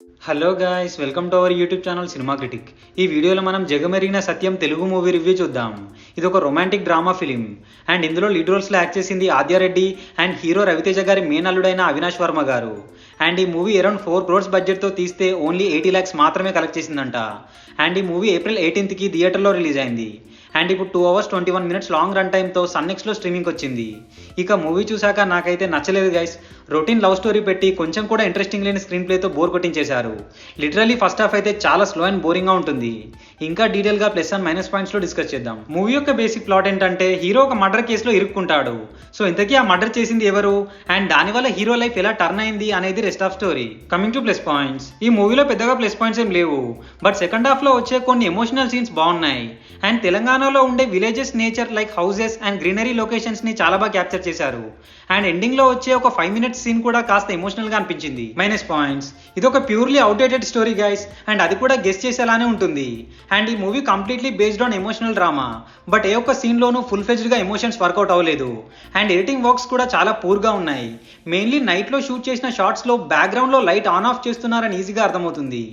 Hello guys, welcome to our YouTube channel cinema critic. ఈ వీడియోలో మనం జగమెరిగిన సత్యం తెలుగు మూవీ రివ్యూ చూద్దాం. ఇది ఒక రొమాంటిక్ డ్రామా ఫిలిం అండ్ ఇందులో లీడ్ రోల్స్లో యాక్ట్ చేసింది ఆద్యారెడ్డి అండ్ హీరో రవితేజ గారి మెయిన్ అల్లుడైన అవినాష్ వర్మ గారు. అండ్ ఈ మూవీ అరౌండ్ 4 crores బడ్జెట్తో తీస్తే ఓన్లీ 80 lakhs మాత్రమే కలెక్ట్ చేసిందంట. అండ్ ఈ మూవీ April 18th థియేటర్లో రిలీజ్ అయింది. అండ్ ఇప్పుడు 2 hours 21 minutes లాంగ్ రన్ టైమ్తో సన్నెక్స్లో స్ట్రీమింగ్కి వచ్చింది. ఇక మూవీ చూశాక నాకైతే నచ్చలేదు గైస్. రొటీన్ లవ్ స్టోరీ పెట్టి కొంచెం కూడా ఇంట్రెస్టింగ్ లేని స్క్రీన్ ప్లేతో బోర్ కొట్టించేశారు. లిటరలీ ఫస్ట్ హాఫ్ అయితే చాలా స్లో అండ్ బోరింగ్గా ఉంటుంది. ఇంకా డీటెయిల్గా ప్లస్ అండ్ మైనస్ పాయింట్స్లో డిస్కస్ చేద్దాం. మూవీ యొక్క బేసిక్ ప్లాట్ ఏంటంటే హీరో ఒక మర్డర్ కేసులో ఇరుక్కుంటాడు. సో ఇంతకీ ఆ మర్డర్ చేసింది ఎవరు అండ్ దానివల్ల హీరో లైఫ్ ఎలా టర్న్ అయింది అనేది rest of story. Coming to plus points, ఈ మూవీలో పెద్దగా ప్లస్ పాయింట్స్ ఏం లేవు. బట్ సెకండ్ హాఫ్లో వచ్చే కొన్ని ఎమోషనల్ సీన్స్ బాగున్నాయి. అండ్ తెలంగాణలో ఉండే villages nature like houses and greenery locations ని చాలా బాగా క్యాప్చర్ చేశారు. అండ్ ఎండింగ్ లో వచ్చే ఒక 5 minutes సీన్ కూడా కాస్త ఎమోషనల్ గా అనిపించింది. మైనస్ పాయింట్స్, ఇది ఒక purely outdated story guys and అది కూడా గెస్ చేసేలానే ఉంటుంది. అండ్ ఈ movie completely based on emotional drama. But ఏ ఒక్క సీన్ లోనూ ఫుల్ ఫ్లెడ్జ్డ్ గా ఎమోషన్స్ వర్కౌట్ అవ్వలేదు. అండ్ ఎడిటింగ్ వర్క్స్ కూడా చాలా పూర్ గా ఉన్నాయి. మెయిన్లీ నైట్ లో షూట్ చేసిన షార్ట్స్ లో బ్యాక్గ్రౌండ్ లో లైట్ ఆన్ ఆఫ్ చేస్తున్నారని ఈజీగా అర్థమవుతుంది.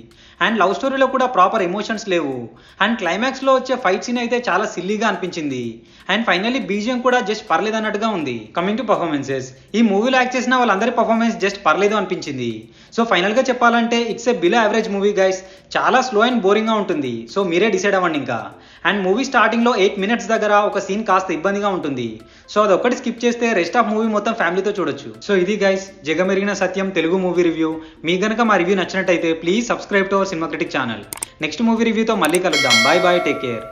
అండ్ లవ్ స్టోరీలో కూడా ప్రాపర్ ఎమోషన్స్ లేవు. అండ్ క్లైమాక్స్ లో వచ్చే ఫైట్ సీన్ అయితే చాలా సిల్లీగా అనిపించింది. అండ్ ఫైనల్లీ బీజిఎం కూడా జస్ట్ పర్లేదు అన్నట్టుగా ఉంది. కమింగ్ టు పర్ఫార్మెన్సెస్, ఈ మూవీలో యాక్ట్ చేసిన వాళ్ళందరి పర్ఫార్మెన్స్ జస్ట్ పర్లేదు అనిపించింది. సో ఫైనల్ గా చెప్పాలంటే it's a below average movie guys. చాలా స్లో అండ్ బోరింగ్ గా ఉంటుంది. సో మీరే డిసైడ్ అవ్వండి ఇంకా. అండ్ మూవీ స్టార్టింగ్ లో 8 minutes దగ్గర ఒక సీన్ కాస్త ఇబ్బందిగా ఉంటుంది. సో అది ఒక్కటి స్కిప్ చేస్తే రెస్ట్ ఆఫ్ మూవీ మొత్తం ఫ్యామిలీతో చూడొచ్చు. సో ఇది గైస్ జగమెరిగిన సత్యం తెలుగు మూవీ రివ్యూ. మీకు గనక మా రివ్యూ నచ్చినట్టయితే please subscribe to our cinema critic channel. Next movie రివ్యూతో మళ్ళీ కలుద్దాం. Bye bye, take care.